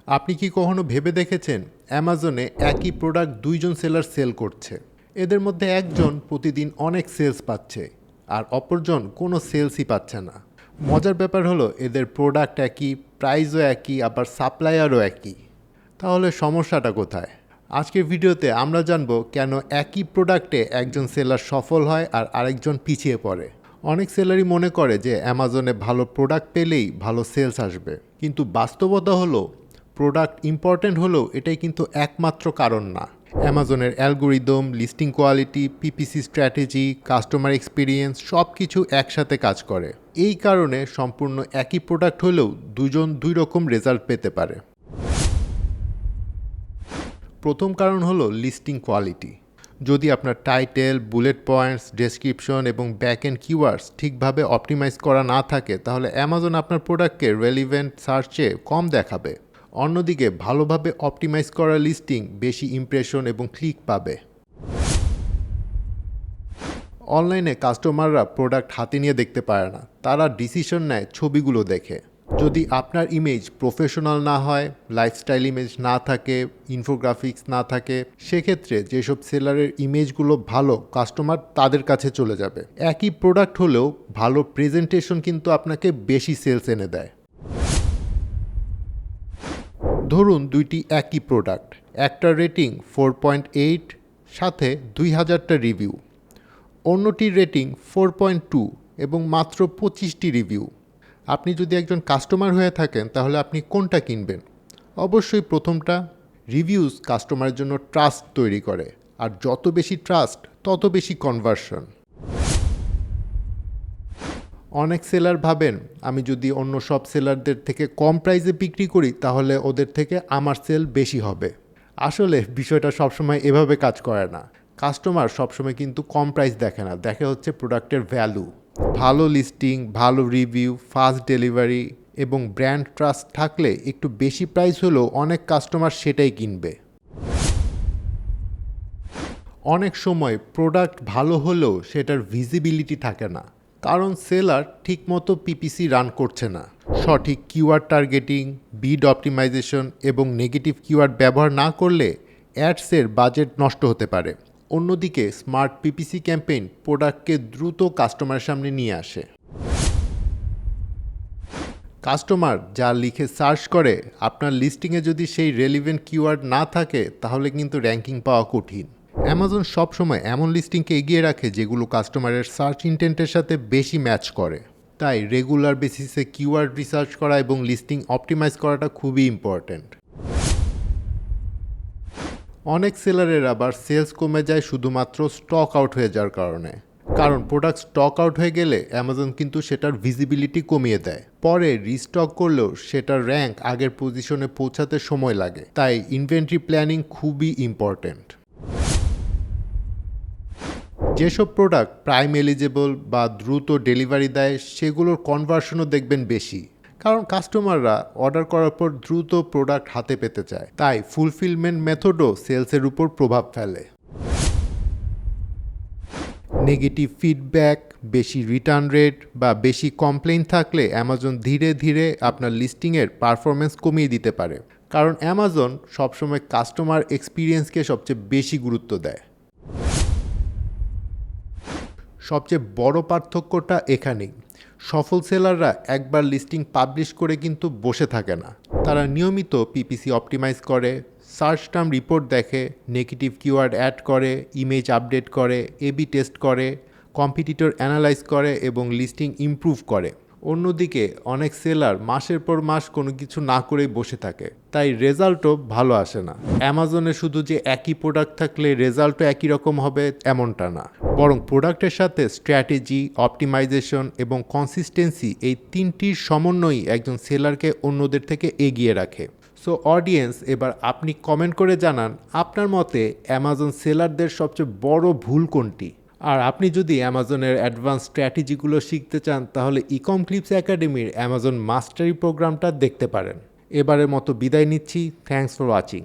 আপনি কি কখনো ভেবে দেখেছেন অ্যামাজনে একই প্রোডাক্ট দুইজন সেলার সেল করছে? এদের মধ্যে একজন প্রতিদিন অনেক সেলস পাচ্ছে আর অপরজন কোনো সেলসই পাচ্ছে না। মজার ব্যাপার হলো এদের প্রোডাক্ট একই, প্রাইসও একই, আবার সাপ্লায়ারও একই। তাহলে সমস্যাটা কোথায়? আজকের ভিডিওতে আমরা জানবো কেন একই প্রোডাক্টে একজন সেলার সফল হয় আর আরেকজন পিছিয়ে পড়ে। অনেক সেলারই মনে করে যে অ্যামাজনে ভালো প্রোডাক্ট পেলেই ভালো সেলস আসবে, কিন্তু বাস্তবতা হলো প্রোডাক্ট ইম্পর্ট্যান্ট হলেও এটাই কিন্তু একমাত্র কারণ না। অ্যামাজনের algorithm, listing quality, PPC strategy, customer experience সব কিছু একসাথে কাজ করে। এই কারণে সম্পূর্ণ একই প্রোডাক্ট হলেও দুজন দুই রকম রেজাল্ট পেতে পারে। প্রথম কারণ হলো লিস্টিং কোয়ালিটি। যদি আপনার টাইটেল, বুলেট পয়েন্টস, ডেসক্রিপশন এবং ব্যাক এন্ড কিওয়ার্ডস ঠিকভাবে অপটিমাইজ করা না থাকে তাহলে অ্যামাজন আপনার প্রোডাক্টকে রেলিভেন্ট সার্চে কম দেখাবে। অন্যদিকে ভালোভাবে অপটিমাইজ করা লিস্টিং বেশি ইমপ্রেশন এবং ক্লিক পাবে। অনলাইনে কাস্টমাররা প্রোডাক্ট হাতে নিয়ে দেখতে পারে না, তারা ডিসিশন নেয় ছবিগুলো দেখে। যদি আপনার ইমেজ প্রফেশনাল না হয়, লাইফস্টাইল ইমেজ না থাকে, ইনফোগ্রাফিক্স না থাকে, সেক্ষেত্রে যেসব সেলারের ইমেজগুলো ভালো, কাস্টমার তাদের কাছে চলে যাবে। একই প্রোডাক্ট হলেও ভালো প্রেজেন্টেশন কিন্তু আপনাকে বেশি সেলস এনে দেয়। ধরুন দুইটি একই প্রোডাক্ট, একটা রেটিং 4.8 সাথে 2000টা রিভিউ, অন্যটির রেটিং 4.2 এবং মাত্র 25টি রিভিউ। আপনি যদি একজন কাস্টমার হয়ে থাকেন তাহলে আপনি কোনটা কিনবেন? অবশ্যই প্রথমটা। রিভিউজ কাস্টমারের জন্য ট্রাস্ট তৈরি করে, আর যত বেশি ট্রাস্ট তত বেশি কনভার্সন। অনেক সেলার ভাবেন আমি যদি অন্য সব সেলারদের থেকে কম প্রাইসে বিক্রি করি তাহলে ওদের থেকে আমার সেল বেশি হবে। আসলে বিষয়টা সবসময় এভাবে কাজ করে না। কাস্টমার সবসময় কিন্তু কম প্রাইস দেখে না, দেখে হচ্ছে প্রোডাক্টের ভ্যালু। ভালো লিস্টিং, ভালো রিভিউ, ফাস্ট ডেলিভারি এবং ব্র্যান্ড ট্রাস্ট থাকলে একটু বেশি প্রাইস হলেও অনেক কাস্টমার সেটাই কিনবে। অনেক সময় প্রোডাক্ট ভালো হলেও সেটার ভিজিবিলিটি থাকে না, কারণ সেলার ঠিকমতো পিপিসি রান করছে না। সঠিক কিওয়ার্ড টার্গেটিং, বিড অপটিমাইজেশন এবং নেগেটিভ কিওয়ার্ড ব্যবহার না করলে অ্যাডসের বাজেট নষ্ট হতে পারে। অন্যদিকে স্মার্ট পিপিসি ক্যাম্পেইন প্রোডাক্টকে দ্রুত কাস্টমারের সামনে নিয়ে আসে। কাস্টমার যা লিখে সার্চ করে, আপনার লিস্টিংয়ে যদি সেই রেলিভেন্ট কিওয়ার্ড না থাকে তাহলে কিন্তু র্যাঙ্কিং পাওয়া কঠিন। অ্যামাজন সবসময় এমন লিস্টিংকে এগিয়ে রাখে যেগুলো কাস্টমারের সার্চ ইন্টেন্টের সাথে বেশি ম্যাচ করে। তাই রেগুলার বেসিসে কিওয়ার্ড রিসার্চ করা এবং লিস্টিং অপটিমাইজ করাটা খুবই ইম্পর্ট্যান্ট। অনেক সেলারের আবার সেলস কমে যায় শুধুমাত্র স্টক আউট হয়ে যাওয়ার কারণে। কারণ প্রোডাক্ট স্টক আউট হয়ে গেলে অ্যামাজন কিন্তু সেটার ভিজিবিলিটি কমিয়ে দেয়। পরে রিস্টক করলেও সেটার র্যাঙ্ক আগের পজিশনে পৌঁছাতে সময় লাগে। তাই ইনভেন্টরি প্ল্যানিং খুবই ইম্পর্ট্যান্ট। যেসব প্রোডাক্ট প্রাইম এলিজেবল বা দ্রুত ডেলিভারি দেয় সেগুলোর কনভার্সনও দেখবেন বেশি, কারণ কাস্টমাররা অর্ডার করার পর দ্রুত প্রোডাক্ট হাতে পেতে চায়। তাই ফুলফিলমেন্ট মেথডও সেলসের উপর প্রভাব ফেলে। নেগেটিভ ফিডব্যাক, বেশি রিটার্ন রেট বা বেশি কমপ্লেইন থাকলে অ্যামাজন ধীরে ধীরে আপনার লিস্টিংয়ের পারফরমেন্স কমিয়ে দিতে পারে, কারণ অ্যামাজন সবসময় কাস্টমার এক্সপিরিয়েন্সকে সবচেয়ে বেশি গুরুত্ব দেয়। সবচেয়ে বড় পার্থক্যটা এখানেই। সফল সেলাররা একবার লিস্টিং পাবলিশ করে কিন্তু বসে থাকে না। তারা নিয়মিত পিপিসি অপটিমাইজ করে, সার্চ টার্ম রিপোর্ট দেখে, নেগেটিভ কিওয়ার্ড অ্যাড করে, ইমেজ আপডেট করে, এবি টেস্ট করে, কম্পিটিটর অ্যানালাইজ করে এবং লিস্টিং ইমপ্রুভ করে। অন্যদিকে অনেক সেলার মাসের পর মাস কোনো কিছু না করেই বসে থাকে, তাই রেজাল্টও ভালো আসে না। অ্যামাজনে শুধু যে একই প্রোডাক্ট থাকলে রেজাল্টও একই রকম হবে এমনটা না, বরং প্রোডাক্টের সাথে স্ট্র্যাটেজি, অপটিমাইজেশন এবং কনসিস্টেন্সি, এই তিনটির সমন্বয়ই একজন সেলারকে অন্যদের থেকে এগিয়ে রাখে। সো অডিয়েন্স, এবার আপনি কমেন্ট করে জানান আপনার মতে অ্যামাজন সেলারদের সবচেয়ে বড় ভুল কোনটি। আর আপনি যদি অ্যামাজনের অ্যাডভান্স স্ট্র্যাটেজিগুলো শিখতে চান তাহলে ইকম ক্লিপস একাডেমির অ্যামাজন মাস্টারি প্রোগ্রামটা দেখতে পারেন। এবারের মতো বিদায় নিচ্ছি। Thanks for watching.